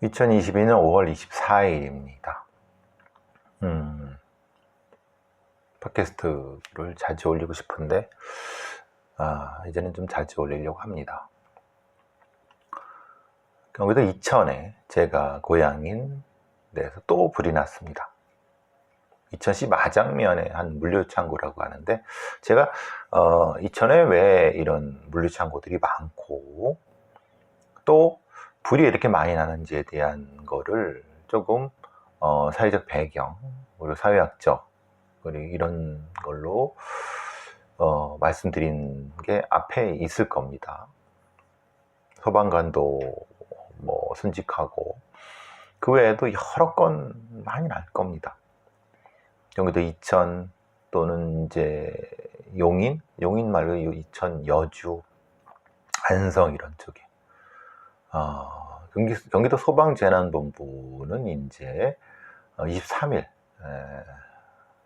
2022년 5월 24일입니다. 팟캐스트를 자주 올리고 싶은데 이제는 좀 자주 올리려고 합니다. 경기도 이천에 제가 고향인 데서 또 불이 났습니다. 이천시 마장면에 한 물류창고라고 하는데, 제가 이천에 왜 이런 물류창고들이 많고 또 불이 이렇게 많이 나는지에 대한 거를 조금 사회적 배경, 그리고 사회학적, 그리고 이런 걸로 말씀드린 게 앞에 있을 겁니다. 소방관도 뭐 순직하고 그 외에도 여러 건 많이 날 겁니다. 경기도 이천 또는 이제 용인 말고 이천, 여주, 안성 이런 쪽에 경기도 소방재난본부는 이제 23일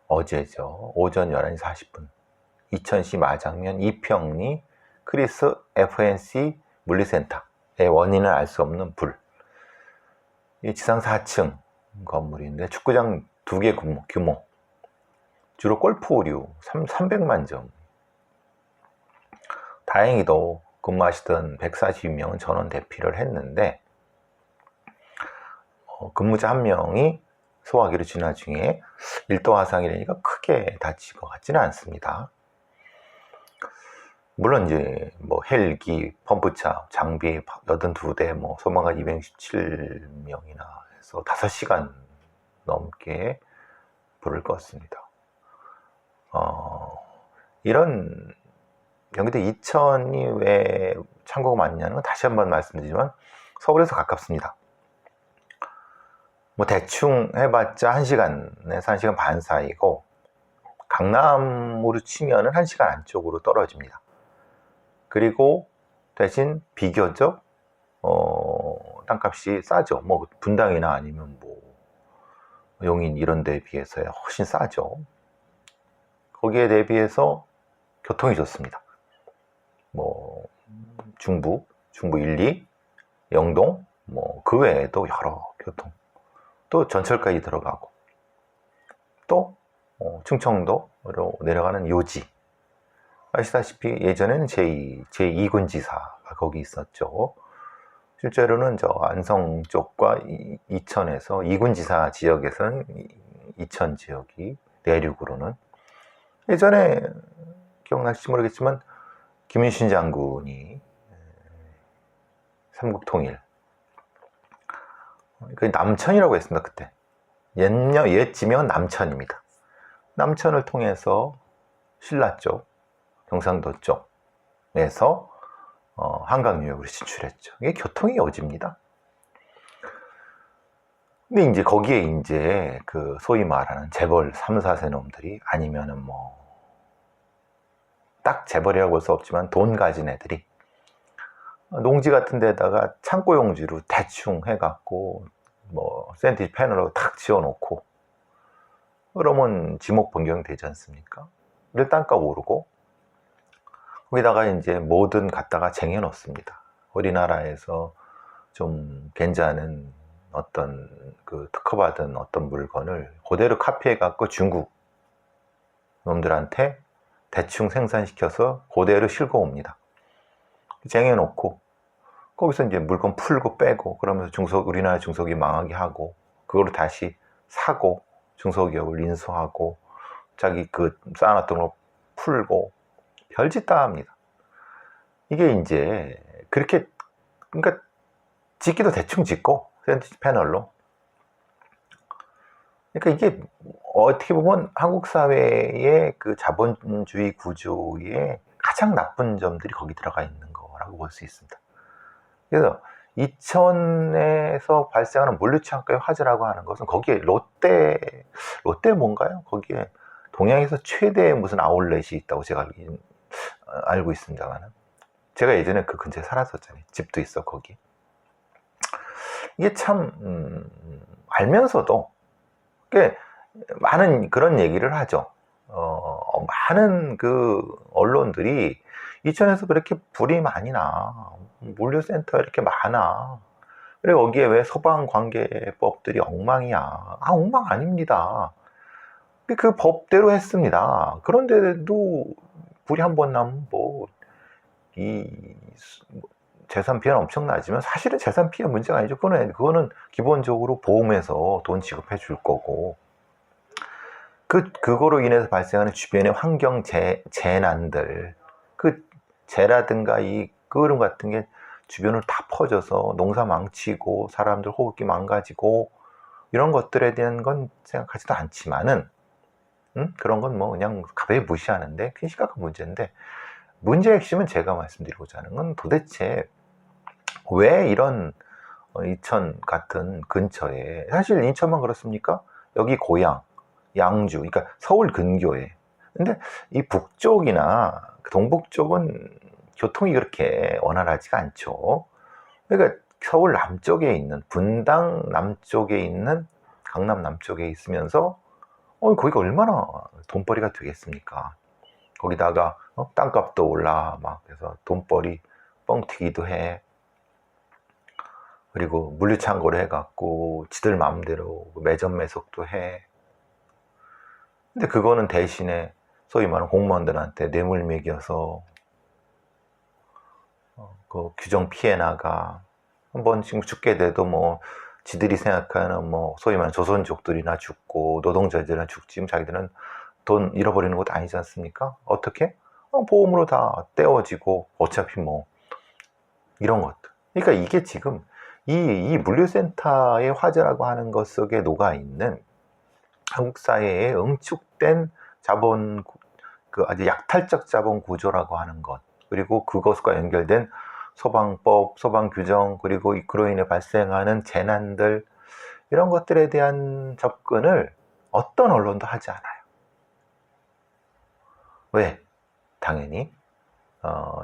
어제죠. 오전 11시 40분 이천시 마장면 이평리 크리스 FNC 물리센터의 원인을 알 수 없는 불. 이 지상 4층 건물인데 축구장 2개 규모, 주로 골프오류 300만 점. 다행히도 근무하시던 142명은 전원 대피를 했는데 근무자 1명이 소화기로 진화 중에 1도 화상이라니까 크게 다친 것 같지는 않습니다. 물론 이제 뭐 헬기, 펌프차, 장비 82대, 뭐 소방관 267명이나 해서 5시간 넘게 불을 껐습니다. 이런 경기도 이천이 왜 창고가 많냐는 건 다시 한번 말씀드리지만 서울에서 가깝습니다. 뭐 대충 해봤자 1시간에서 1시간 반 사이고, 강남으로 치면은 1시간 안쪽으로 떨어집니다. 그리고 대신 비교적 땅값이 싸죠. 뭐 분당이나 아니면 뭐 용인 이런 데에 비해서 훨씬 싸죠. 거기에 대비해서 교통이 좋습니다. 뭐 중부 1, 2, 영동, 뭐 그 외에도 여러 교통, 또 전철까지 들어가고, 또 충청도로 내려가는 요지, 아시다시피 예전에는 제2군 지사가 거기 있었죠. 실제로는 저 안성 쪽과 이천에서 2군 지사 지역에서는 이천 지역이 내륙으로는, 예전에 기억나실지 모르겠지만 김윤신 장군이 삼국통일, 그 남천이라고 했습니다. 그때 옛 지명은 남천입니다. 남천을 통해서 신라 쪽, 경상도 쪽에서 한강 유역으로 진출했죠. 이게 교통이 요지입니다. 근데 이제 거기에 이제 그 소위 말하는 재벌 3, 4세 놈들이, 아니면은 뭐 딱 재벌이라고 볼 수 없지만 돈 가진 애들이 농지 같은 데다가 창고 용지로 대충 해갖고 뭐 샌드위치 패널로 탁 지어놓고, 그러면 지목 변경 되지 않습니까? 일단값 오르고, 거기다가 이제 뭐든 갖다가 쟁여놓습니다. 우리나라에서 좀 괜찮은 어떤 그 특허받은 어떤 물건을 그대로 카피해갖고 중국 놈들한테 대충 생산시켜서 그대로 실고 옵니다. 쟁여놓고 거기서 이제 물건 풀고 빼고, 그러면서 우리나라 중소기업 망하게 하고, 그걸 다시 사고 중소기업을 인수하고 자기 그 쌓아놨던 걸 풀고, 별짓 다 합니다. 이게 이제 그렇게, 그러니까 짓기도 대충 짓고 샌드위치 패널로. 그러니까 이게 어떻게 보면 한국 사회의 그 자본주의 구조의 가장 나쁜 점들이 거기 들어가 있는 거라고 볼 수 있습니다. 그래서 이천에서 발생하는 물류창고의 화재라고 하는 것은, 거기에 롯데 뭔가요? 거기에 동양에서 최대의 무슨 아울렛이 있다고 제가 알고 있습니다만, 제가 예전에 그 근처에 살았었잖아요. 집도 있어 거기. 이게 참 알면서도 꽤 많은 그런 얘기를 하죠. 많은 그 언론들이 이천에서 그렇게 불이 많이 나, 물류센터 이렇게 많아, 그리고 거기에 왜 소방관계법들이 엉망이야. 엉망 아닙니다. 그 법대로 했습니다. 그런데도 불이 한 번 나면 재산 피해는 엄청나지만 사실은 재산 피해 문제가 아니죠. 그거는 기본적으로 보험에서 돈 지급해 줄 거고, 그거로 인해서 발생하는 주변의 환경 재난들, 재라든가 이 끓음 같은 게 주변으로 다 퍼져서 농사 망치고 사람들 호흡기 망가지고 이런 것들에 대한 건 생각하지도 않지만은, 그런 건 그냥 가벼이 무시하는데 그게 심각한 문제인데, 문제의 핵심은 제가 말씀드리고자 하는 건 도대체 왜 이런 인천 같은 근처에, 사실 인천만 그렇습니까? 여기 고향 양주, 그러니까 서울 근교에. 근데 이 북쪽이나 동북쪽은 교통이 그렇게 원활하지가 않죠. 그러니까 서울 남쪽에 있는, 분당 남쪽에 있는, 강남 남쪽에 있으면서 거기가 얼마나 돈벌이가 되겠습니까? 거기다가 땅값도 올라, 그래서 돈벌이 뻥튀기도 해. 그리고 물류창고를 해갖고 지들 마음대로 매점 매석도 해. 근데 그거는 대신에 소위 말하는 공무원들한테 뇌물 먹여서 그 규정 피해 나가. 한번 지금 죽게 돼도 지들이 생각하는 소위 말하는 조선족들이나 죽고 노동자들이나 죽지, 자기들은 돈 잃어버리는 것도 아니지 않습니까? 어떻게? 보험으로 다 떼어지고 어차피 이런 것들. 그러니까 이게 지금 이 물류센터의 화제라고 하는 것 속에 녹아있는 한국 사회의 응축된 자본, 아주 약탈적 자본 구조라고 하는 것, 그리고 그것과 연결된 소방법, 소방규정, 그리고 그로 인해 발생하는 재난들, 이런 것들에 대한 접근을 어떤 언론도 하지 않아요. 왜? 당연히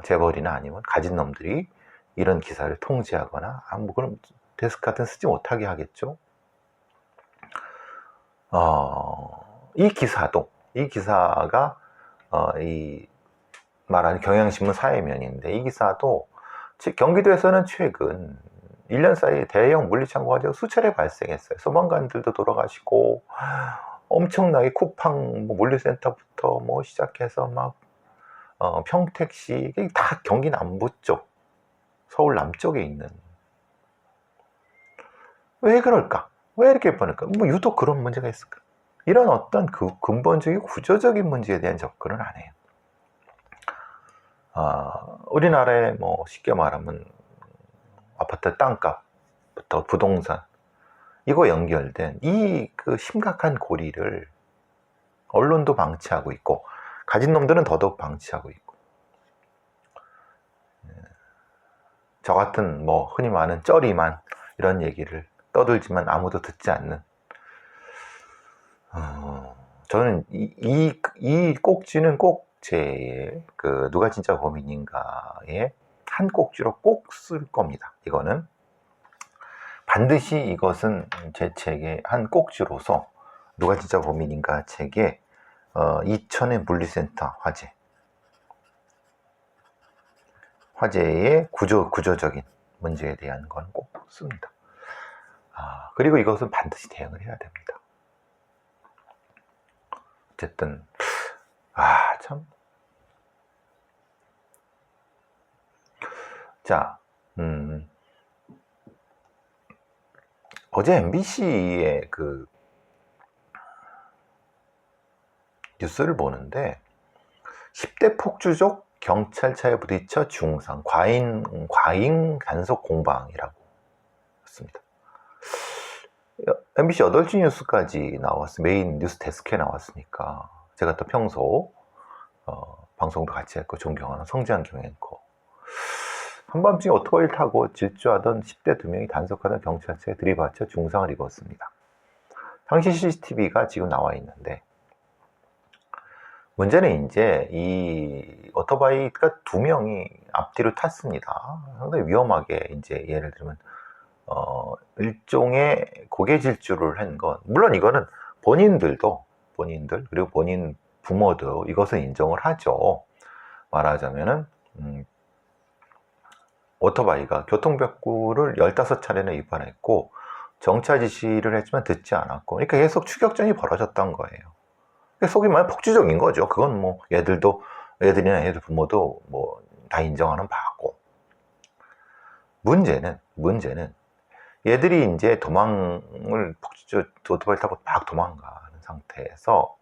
재벌이나 아니면 가진 놈들이 이런 기사를 통제하거나 그럼 데스크 같은 쓰지 못하게 하겠죠. 이 기사가 이 말하는 경향신문 사회면인데, 이 기사도 경기도에서는 최근 1년 사이에 대형 물류창고 화재가 수차례 발생했어요. 소방관들도 돌아가시고 엄청나게 쿠팡 물류센터부터 시작해서 평택시, 다 경기 남부 쪽, 서울 남쪽에 있는. 왜 그럴까? 왜 이렇게 뻔할까? 유독 그런 문제가 있을까? 이런 어떤 근본적인 구조적인 문제에 대한 접근을 안 해요. 우리나라에 쉽게 말하면 아파트 땅값부터 부동산, 이거 연결된 이 심각한 고리를 언론도 방치하고 있고, 가진 놈들은 더더욱 방치하고 있고, 저 같은 흔히 말하는 쩌리만 이런 얘기를 떠들지만 아무도 듣지 않는, 저는 이 꼭지는 꼭 제 누가 진짜 범인인가의 한 꼭지로 꼭 쓸 겁니다. 이거는 반드시, 이것은 제 책의 한 꼭지로서 누가 진짜 범인인가 책에 이천의 물류센터 화재의 구조적인 문제에 대한 건 꼭 씁니다. 그리고 이것은 반드시 대응을 해야 됩니다. 어쨌든 참. 자, 어제 MBC의 뉴스를 보는데 10대 폭주족 경찰차에 부딪혀 중상, 과잉 단속 공방이라고 했습니다. MBC 8시 뉴스까지 메인 뉴스 데스크에 나왔으니까, 제가 또 평소 방송도 같이 했고 존경하는 성재한 경앵커, 한밤중에 오토바이를 타고 질주하던 10대 2명이 단속하던 경찰차에 들이받쳐 중상을 입었습니다. 당시 CCTV가 지금 나와 있는데, 문제는 이제 이 오토바이가 2명이 앞뒤로 탔습니다. 상당히 위험하게, 이제 예를 들면 일종의 고개 질주를 한 건, 물론 이거는 본인들 그리고 본인 부모도 이것을 인정을 하죠. 말하자면은 오토바이가 교통벽구를 15차례나 위반했고 정차 지시를 했지만 듣지 않았고, 그러니까 계속 추격전이 벌어졌던 거예요. 속이 많이 폭주적인 거죠. 그건 뭐 애들이나 애들 부모도 뭐 다 인정하는 바고. 문제는 얘들이 이제 오토바이 타고 막 도망가는 상태에서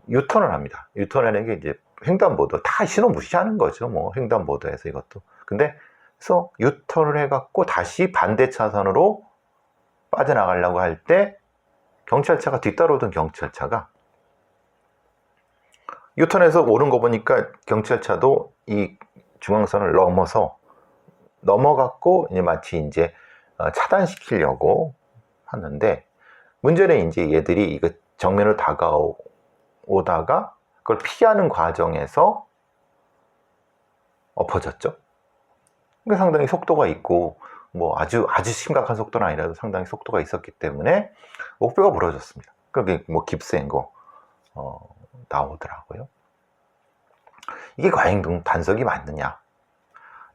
유턴을 합니다. 유턴하는 게 이제 횡단보도, 다 신호 무시하는 거죠. 뭐 횡단보도에서 이것도. 근데 그래서 유턴을 해갖고 다시 반대 차선으로 빠져나가려고 할 때 경찰차가, 뒤따라오던 경찰차가 유턴해서 오는 거 보니까 경찰차도 이 중앙선을 넘어갔고 이제 마치 이제 차단시키려고 하는데, 문제는 이제 얘들이 이거 정면으로 다가오다가 그걸 피하는 과정에서 엎어졌죠. 그러니까 상당히 속도가 있고, 뭐 아주 심각한 속도는 아니라도 상당히 속도가 있었기 때문에 목뼈가 부러졌습니다. 그게 뭐 깁스인 거 나오더라고요. 이게 과잉 단속이 맞느냐?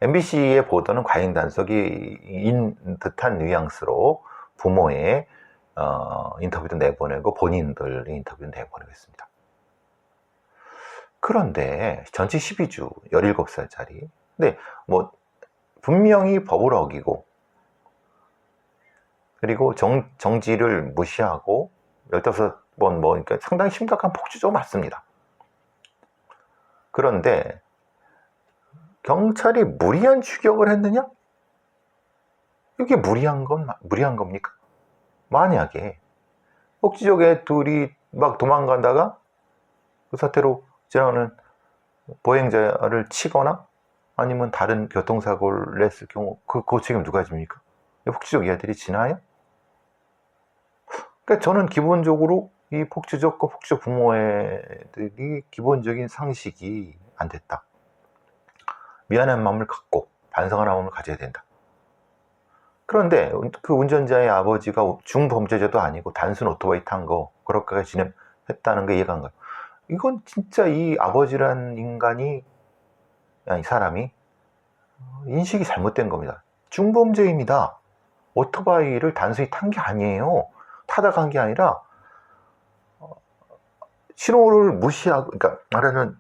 MBC의 보도는 과잉 단속인 듯한 뉘앙스로 부모의 인터뷰도 내보내고 본인들 인터뷰도 내보내고 있습니다. 그런데 전치 12주 17살짜리, 근데 뭐 분명히 법을 어기고, 그리고 정지를 무시하고 15번 그러니까 상당히 심각한 폭주죠. 맞습니다. 그런데 경찰이 무리한 추격을 했느냐? 이게 무리한 겁니까? 만약에 폭주족 애 둘이 막 도망가다가 그 사태로 지나가는 보행자를 치거나 아니면 다른 교통사고를 냈을 경우 그 책임 누가 집니까? 폭주족 애들이 지나요? 그러니까 저는 기본적으로 이 폭주족과 폭주족 부모들이 기본적인 상식이 안 됐다. 미안한 마음을 갖고 반성하는 마음을 가져야 된다. 그런데 그 운전자의 아버지가 중범죄자도 아니고 단순 오토바이 탄 거 그렇게 진행했다는 게 이해가 안 가요. 이건 진짜 이 아버지란 사람이 인식이 잘못된 겁니다. 중범죄입니다. 오토바이를 단순히 탄 게 아니에요. 타다 간 게 아니라 신호를 무시하고, 그러니까 말하는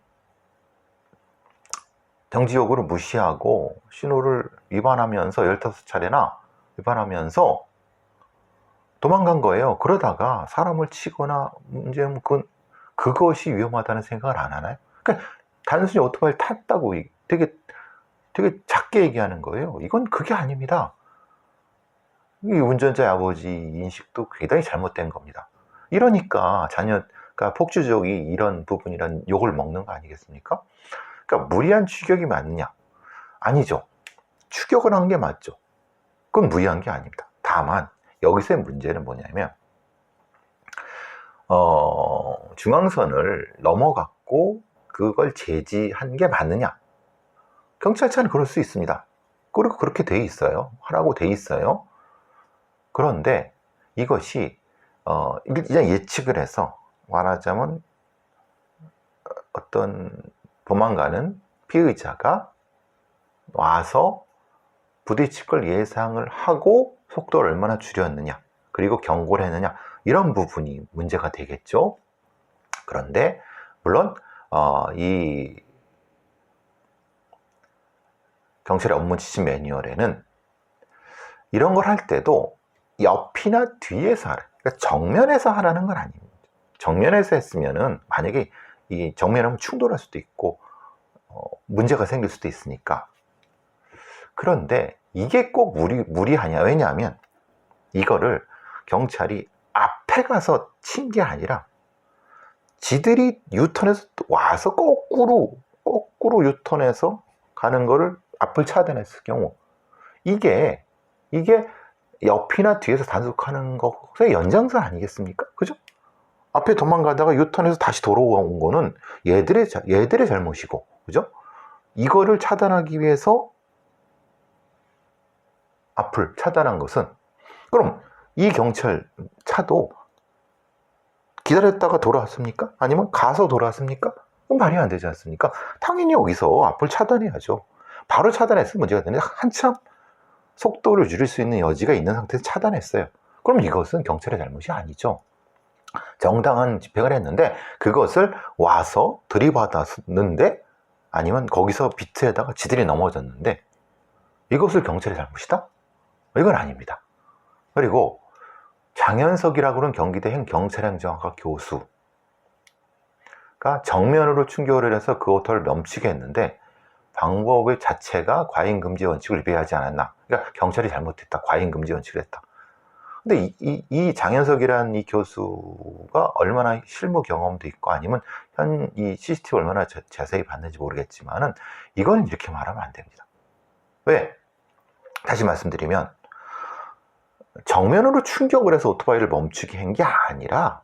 정지역으로 무시하고 신호를 위반하면서 15차례나 위반하면서 도망간 거예요. 그러다가 사람을 치거나 문제는 그것이 위험하다는 생각을 안 하나요? 그러니까 단순히 오토바이를 탔다고 되게 작게 얘기하는 거예요. 이건 그게 아닙니다. 이 운전자의 아버지 인식도 굉장히 잘못된 겁니다. 이러니까 자녀가 폭주족이 이런 부분이란 욕을 먹는 거 아니겠습니까? 그러니까 무리한 추격이 맞느냐? 아니죠. 추격을 한 게 맞죠. 그건 무리한 게 아닙니다. 다만 여기서의 문제는 뭐냐면 중앙선을 넘어갔고 그걸 제지한 게 맞느냐? 경찰차는 그럴 수 있습니다. 그리고 그렇게 돼 있어요. 하라고 돼 있어요. 그런데 이것이 그냥 예측을 해서 말하자면 어떤 도망가는 피의자가 와서 부딪힐 걸 예상을 하고 속도를 얼마나 줄였느냐, 그리고 경고를 했느냐, 이런 부분이 문제가 되겠죠. 그런데 물론 이 경찰의 업무 지침 매뉴얼에는 이런 걸 할 때도 옆이나 뒤에서 하라, 그러니까 정면에서 하라는 건 아닙니다. 정면에서 했으면은 만약에 이 정면하면 충돌할 수도 있고 문제가 생길 수도 있으니까. 그런데 이게 꼭 무리하냐? 왜냐하면 이거를 경찰이 앞에 가서 친 게 아니라 지들이 유턴해서 와서 거꾸로 유턴해서 가는 거를 앞을 차단했을 경우 이게 옆이나 뒤에서 단속하는 것의 연장선 아니겠습니까? 그죠? 앞에 도망가다가 유턴해서 다시 돌아온 거는 얘들의 잘못이고, 그죠? 이거를 차단하기 위해서 앞을 차단한 것은, 그럼 이 경찰 차도 기다렸다가 돌아왔습니까? 아니면 가서 돌아왔습니까? 그건 말이 안 되지 않습니까? 당연히 여기서 앞을 차단해야죠. 바로 차단했으면 문제가 되는데 한참 속도를 줄일 수 있는 여지가 있는 상태에서 차단했어요. 그럼 이것은 경찰의 잘못이 아니죠. 정당한 집행을 했는데 그것을 와서 들이받았는데 아니면 거기서 비트에다가 지들이 넘어졌는데 이것을 경찰의 잘못이다? 이건 아닙니다. 그리고 장현석이라고 하는 경기대 경찰행정학과 교수가 정면으로 충격을 해서 그 오토를 멈추게 했는데 방법의 자체가 과잉금지 원칙을 위배하지 않았나. 그러니까 경찰이 잘못했다. 과잉금지 원칙을 했다. 근데 이 장현석이라는 이 교수가 얼마나 실무 경험도 있고 아니면 이 CCTV 얼마나 자세히 봤는지 모르겠지만은 이건 이렇게 말하면 안 됩니다. 왜? 다시 말씀드리면 정면으로 충격을 해서 오토바이를 멈추게 한 게 아니라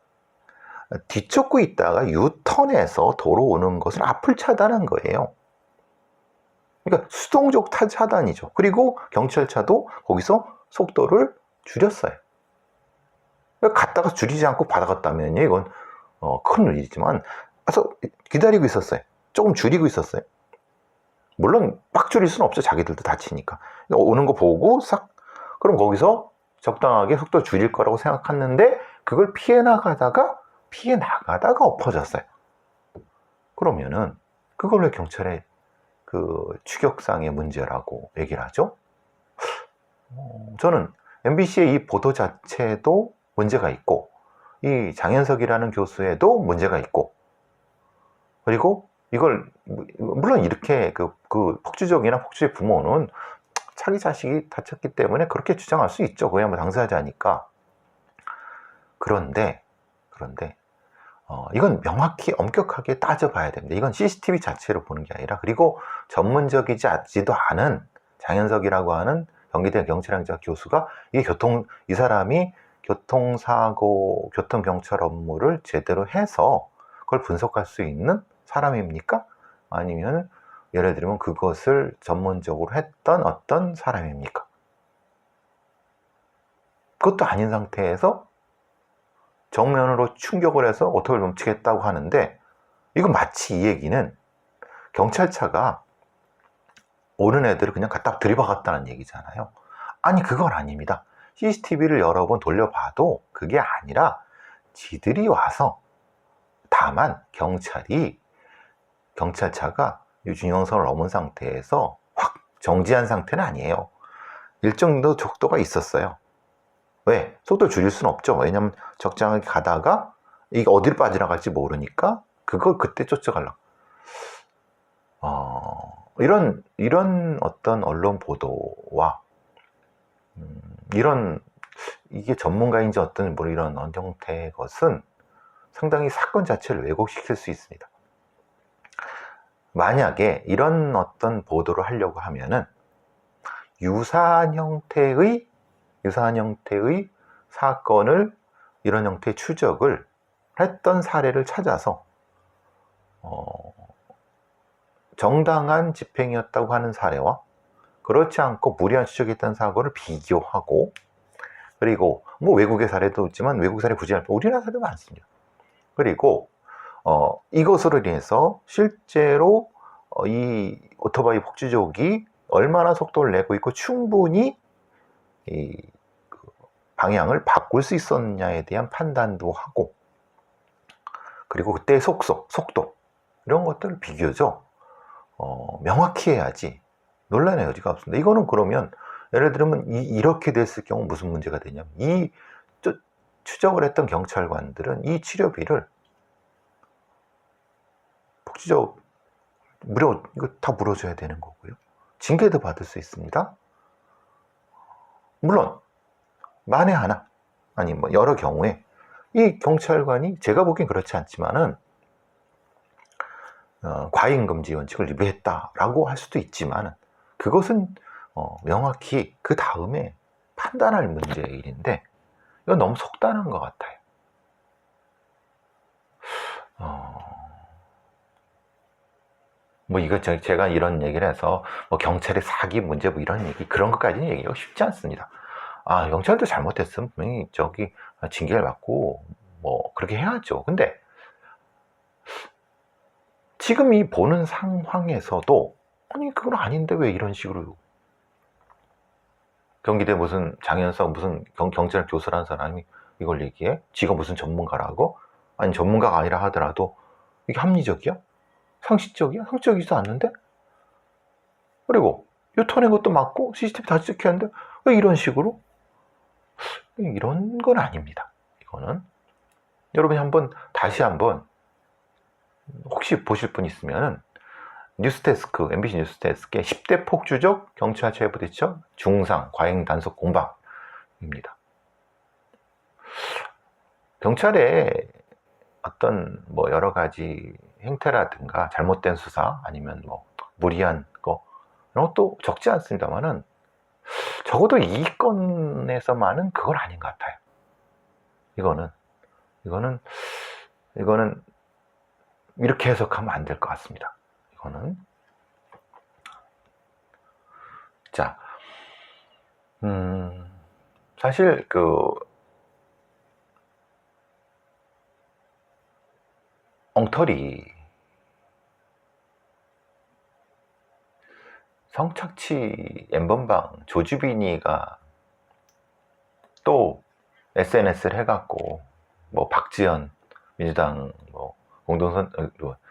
뒤쫓고 있다가 유턴해서 도로 오는 것을 앞을 차단한 거예요. 그러니까 수동적 차단이죠. 그리고 경찰차도 거기서 속도를 줄였어요. 갔다가 줄이지 않고 받아갔다면요, 이건 큰 일이지만 그래서 기다리고 있었어요. 조금 줄이고 있었어요. 물론 빡 줄일 수는 없죠. 자기들도 다치니까. 오는 거 보고 싹 그럼 거기서 적당하게 속도 줄일 거라고 생각했는데 그걸 피해 나가다가 엎어졌어요. 그러면은 그걸 왜 경찰의 그 추격상의 문제라고 얘기를 하죠? 저는 MBC의 이 보도 자체도 문제가 있고 이 장현석이라는 교수에도 문제가 있고 그리고 이걸 물론 이렇게 그 폭주족이나 폭주의 부모는 자기 자식이 다쳤기 때문에 그렇게 주장할 수 있죠. 그야 뭐 당사자니까. 그런데 이건 명확히 엄격하게 따져봐야 됩니다. 이건 CCTV 자체로 보는 게 아니라 그리고 전문적이지도 않은 장현석이라고 하는 경기대 경찰행정학 교수가 이 사람이 교통사고, 교통경찰 업무를 제대로 해서 그걸 분석할 수 있는 사람입니까? 아니면 예를 들면 그것을 전문적으로 했던 어떤 사람입니까? 그것도 아닌 상태에서 정면으로 충격을 해서 오토를 멈추겠다고 하는데 이건 마치 이 얘기는 경찰차가 오는 애들을 그냥 갖다 들이박았다는 얘기잖아요. 아니 그건 아닙니다. CCTV를 여러 번 돌려봐도 그게 아니라 지들이 와서 다만 경찰차가 유준형선을 넘은 상태에서 확 정지한 상태는 아니에요. 일정 정도 속도가 있었어요. 왜? 속도 줄일 수는 없죠. 왜냐면 적당하게 가다가 이게 어디를 빠져나갈지 모르니까 그걸 그때 쫓아가려고. 이런 어떤 언론 보도와 이게 전문가인지 어떤 뭐 이런 형태의 것은 상당히 사건 자체를 왜곡시킬 수 있습니다. 만약에 이런 어떤 보도를 하려고 하면은 유사한 형태의 사건을 이런 형태의 추적을 했던 사례를 찾아서 정당한 집행이었다고 하는 사례와 그렇지 않고 무리한 추적했던 사고를 비교하고 그리고 뭐 외국의 사례도 있지만 외국 사례 굳이 할 때 우리나라 사례도 많습니다. 그리고 이것으로 인해서 실제로 이 오토바이 폭주족이 얼마나 속도를 내고 있고 충분히 방향을 바꿀 수 있었느냐에 대한 판단도 하고 그리고 그때의 속도 이런 것들을 비교적 명확히 해야지 논란의 여지가 없습니다. 이거는 그러면 예를 들면 이렇게 됐을 경우 무슨 문제가 되냐면 이 추적을 했던 경찰관들은 이 치료비를 폭주적 무려 이거 다 물어줘야 되는 거고요. 징계도 받을 수 있습니다. 물론 만에 하나 아니 뭐 여러 경우에 이 경찰관이 제가 보기엔 그렇지 않지만은 과잉금지 원칙을 위배했다라고 할 수도 있지만 그것은 명확히 그 다음에 판단할 문제의 일인데 이건 너무 속단한 것 같아요. 뭐 이거 제가 이런 얘기를 해서 뭐 경찰의 사기 문제 뭐 이런 얘기 그런 것까지는 얘기하기 쉽지 않습니다. 경찰도 잘못했으면 분명히 징계를 받고 뭐 그렇게 해야죠. 근데 지금 이 보는 상황에서도 아니 그건 아닌데 왜 이런 식으로 경기대 무슨 장현석 무슨 경찰 교수라는 사람이 이걸 얘기해? 지가 무슨 전문가라고? 아니 전문가가 아니라 하더라도 이게 합리적이야? 상식적이야? 상식적이지도 않는데? 그리고 유턴인 것도 맞고 CCTV 다 찍혔는데 왜 이런 식으로? 이런 건 아닙니다. 이거는 여러분이 한번 다시 한번 혹시 보실 분 있으면은 뉴스데스크, MBC 뉴스데스크의 10대 폭주적 경찰 체포 대처 중상 과잉 단속 공방입니다. 경찰의 어떤 뭐 여러 가지 행태라든가 잘못된 수사 아니면 뭐 무리한 거 이런 것도 적지 않습니다만은 적어도 이 건에서만은 그건 아닌 것 같아요. 이거는 이렇게 해석하면 안 될 것 같습니다. 이거는 자, 사실 그 엉터리 성착취 엠번방 조주빈이가 또 SNS를 해갖고 뭐 박지원 민주당 뭐 공동선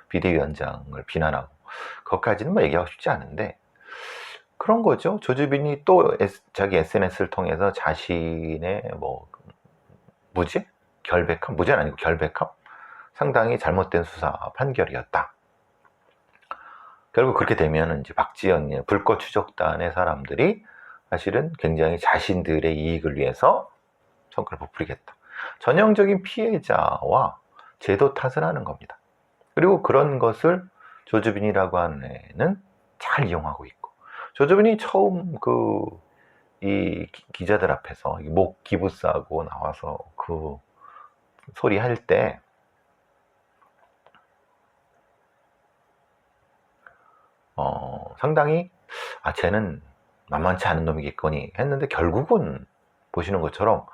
비대위원장을 비난하고 그것까지는 뭐 얘기하고 싶지 않은데 그런 거죠. 조주빈이 또 자기 SNS를 통해서 자신의 뭐 무죄? 결백함? 무죄는 아니고 결백함? 상당히 잘못된 수사 판결이었다. 결국 그렇게 되면 이제 박지원 불꽃 추적단의 사람들이 사실은 굉장히 자신들의 이익을 위해서 성과를 부풀리겠다. 전형적인 피해자와 제도 탓을 하는 겁니다. 그리고 그런 것을 조주빈이라고 하는 애는 잘 이용하고 있고 조주빈이 처음 이 기자들 앞에서 목 기부싸고 나와서 그 소리 할 때 상당히 쟤는 만만치 않은 놈이겠거니 했는데 결국은 보시는 것처럼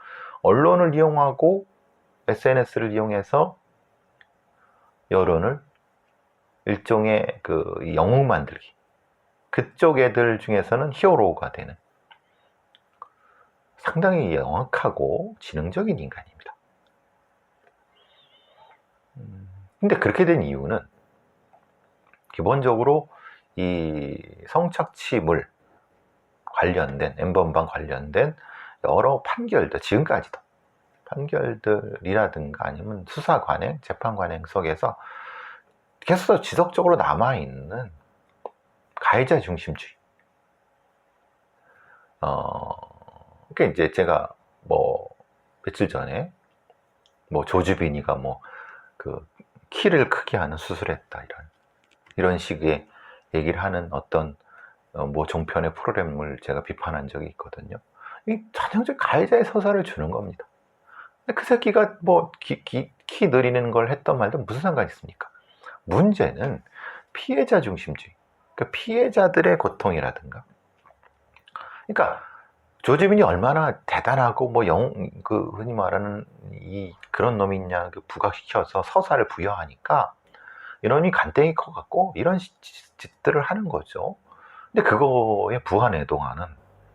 언론을 이용하고 SNS를 이용해서 여론을 일종의 그 영웅 만들기 그쪽 애들 중에서는 히어로가 되는 상당히 영악하고 지능적인 인간입니다. 근데 그렇게 된 이유는 기본적으로 이 성착취물 관련된 엠번방 관련된 여러 판결들 지금까지도 판결들이라든가 아니면 수사 관행 재판 관행 속에서 계속 지속적으로 남아있는 가해자 중심주의 그러니까 이제 제가 뭐 며칠 전에 뭐 조주빈이가 뭐 그 키를 크게 하는 수술했다 이런 식의 얘기를 하는 어떤 뭐 종편의 프로그램을 제가 비판한 적이 있거든요. 이 전형적 가해자의 서사를 주는 겁니다. 근데 그 새끼가 뭐 키 늘리는 걸 했던 말도 무슨 상관이 있습니까? 문제는 피해자 중심주의. 그러니까 피해자들의 고통이라든가. 그러니까 조지빈이 얼마나 대단하고 뭐 흔히 말하는 그런 놈이냐 부각시켜서 서사를 부여하니까 이놈이 간땡이 커갖고 이런 짓들을 하는 거죠. 근데 그거에 부안해동하는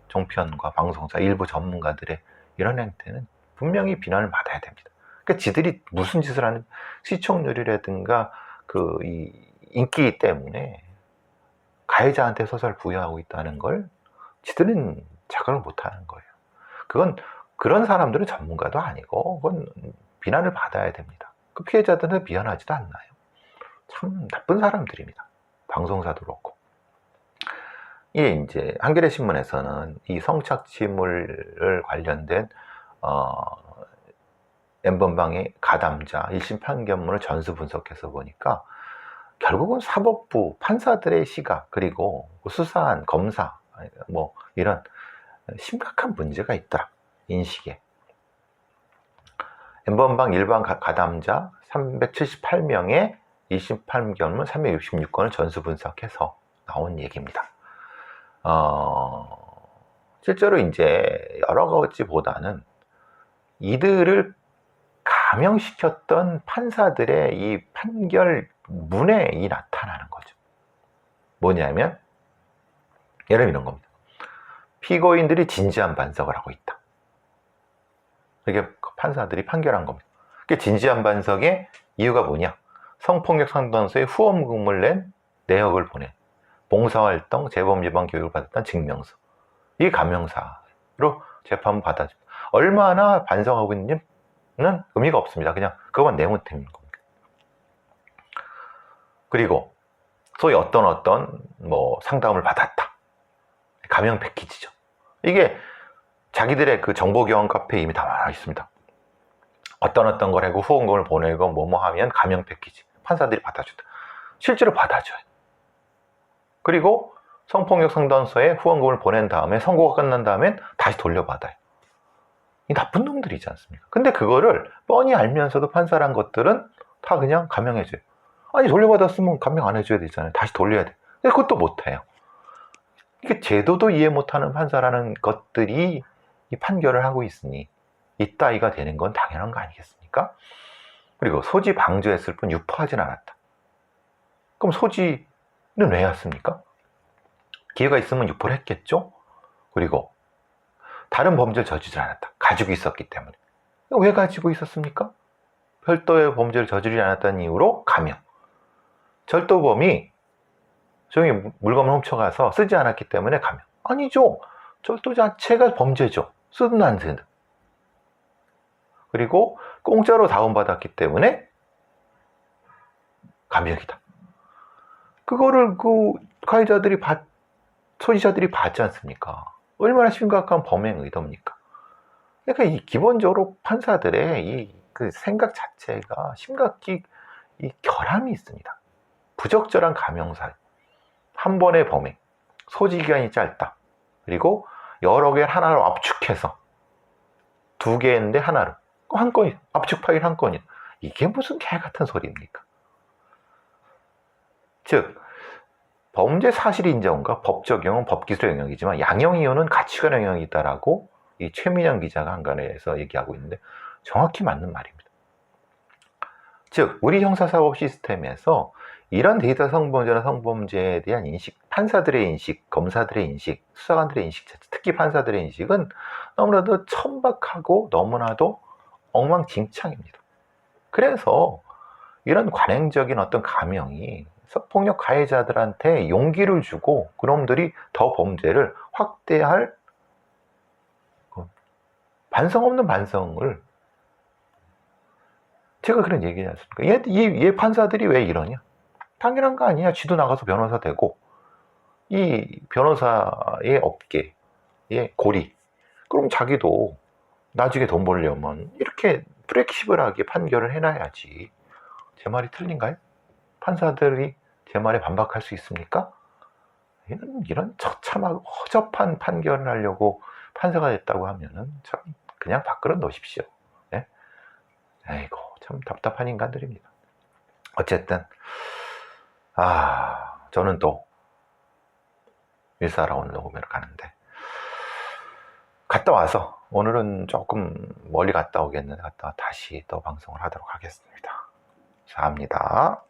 종편과 방송사 일부 전문가들의 이런 행태는 분명히 비난을 받아야 됩니다. 그러니까 지들이 무슨 짓을 하는 시청률이라든가 이 인기 때문에 가해자한테 서사를 부여하고 있다는 걸 지들은 자각을 못하는 거예요. 그건 그런 사람들은 전문가도 아니고 그건 비난을 받아야 됩니다. 그 피해자들은 미안하지도 않나요? 참 나쁜 사람들입니다. 방송사도 그렇고. 이게 이제 한겨레 신문에서는 이 성착취물 관련된 엠번방의 가담자 1심 판결문을 전수 분석해서 보니까 결국은 사법부 판사들의 시각 그리고 수사한 검사 뭐 이런 심각한 문제가 있다 인식에 엠번방 일반 가담자 378명의 1심 판결문 366건을 전수 분석해서 나온 얘기입니다. 실제로 이제 여러 가지보다는 이들을 감형시켰던 판사들의 이 판결문에 나타나는 거죠. 뭐냐면 예를 들면 이런 겁니다. 피고인들이 진지한 반성을 하고 있다. 이게 판사들이 판결한 겁니다. 진지한 반성의 이유가 뭐냐? 성폭력 상담소에 후원금을 낸 내역을 보낸 봉사활동, 재범예방 교육을 받았던 증명서, 이 감형사로 재판을 받아줍니다. 얼마나 반성하고 있는지는 의미가 없습니다. 그냥 그것만 내모템인 겁니다. 그리고 소위 어떤 뭐 상담을 받았다. 감형 패키지죠. 이게 자기들의 그 정보교환 카페에 이미 다 나와 있습니다. 어떤 걸 하고 후원금을 보내고 뭐뭐 하면 감형 패키지. 판사들이 받아준다. 실제로 받아줘요. 그리고 성폭력 상담소에 후원금을 보낸 다음에 선고가 끝난 다음엔 다시 돌려받아요. 이 나쁜 놈들이지 않습니까? 근데 그거를 뻔히 알면서도 판사란 것들은 다 그냥 감형해줘요. 아니 돌려받았으면 감형 안 해줘야 되잖아요. 다시 돌려야 돼. 근데 그것도 못해요. 이게 제도도 이해 못하는 판사라는 것들이 이 판결을 하고 있으니 이따위가 되는 건 당연한 거 아니겠습니까? 그리고 소지 방조했을 뿐 유포하진 않았다. 그럼 소지는 왜 했습니까? 기회가 있으면 유포를 했겠죠? 그리고 다른 범죄를 저지르지 않았다. 가지고 있었기 때문에. 왜 가지고 있었습니까? 별도의 범죄를 저지르지 않았다는 이유로 감형. 절도범이 조용히 물건을 훔쳐가서 쓰지 않았기 때문에 감형. 아니죠. 절도 자체가 범죄죠. 쓰든 안 쓰든. 그리고 공짜로 다운받았기 때문에 감형이다. 그거를 그 가해자들이 소지자들이 받지 않습니까? 얼마나 심각한 범행 의도입니까? 그러니까 이 기본적으로 판사들의 이 그 생각 자체가 심각히 이 결함이 있습니다. 부적절한 감형사, 한 번의 범행, 소지 기간이 짧다. 그리고 여러 개를 하나로 압축해서 두 개인데 하나로 한 건이 압축 파일 한 건이 이게 무슨 개 같은 소리입니까? 즉 범죄 사실 인정과 법 적용은 법기술의 영역이지만 양형 이유는 가치관 영역이 있다라고 이 최민영 기자가 한간에서 얘기하고 있는데 정확히 맞는 말입니다. 즉 우리 형사사법 시스템에서 이런 데이터 성범죄나 성범죄에 대한 인식, 판사들의 인식, 검사들의 인식, 수사관들의 인식, 특히 판사들의 인식은 너무나도 천박하고 너무나도 엉망진창입니다. 그래서 이런 관행적인 어떤 감형이 성폭력 가해자들한테 용기를 주고 그놈들이 더 범죄를 확대할 반성 없는 반성을, 제가 그런 얘기지 않습니까? 얘 판사들이 왜 이러냐? 당연한 거 아니야. 지도 나가서 변호사 되고 이 변호사의 업계의 고리, 그럼 자기도 나중에 돈 벌려면 이렇게 플렉시블하게 판결을 해놔야지. 제 말이 틀린가요? 판사들이 제 말에 반박할 수 있습니까? 이런 처참하고 허접한 판결을 하려고 판사가 됐다고 하면은 참 그냥 밖으로 놓으십시오. 네? 아이고 참 답답한 인간들입니다. 어쨌든 저는 또 일사하러 오늘 녹음을 가는데 갔다 와서 오늘은 조금 멀리 갔다 오겠는데 갔다 와 다시 또 방송을 하도록 하겠습니다. 감사합니다.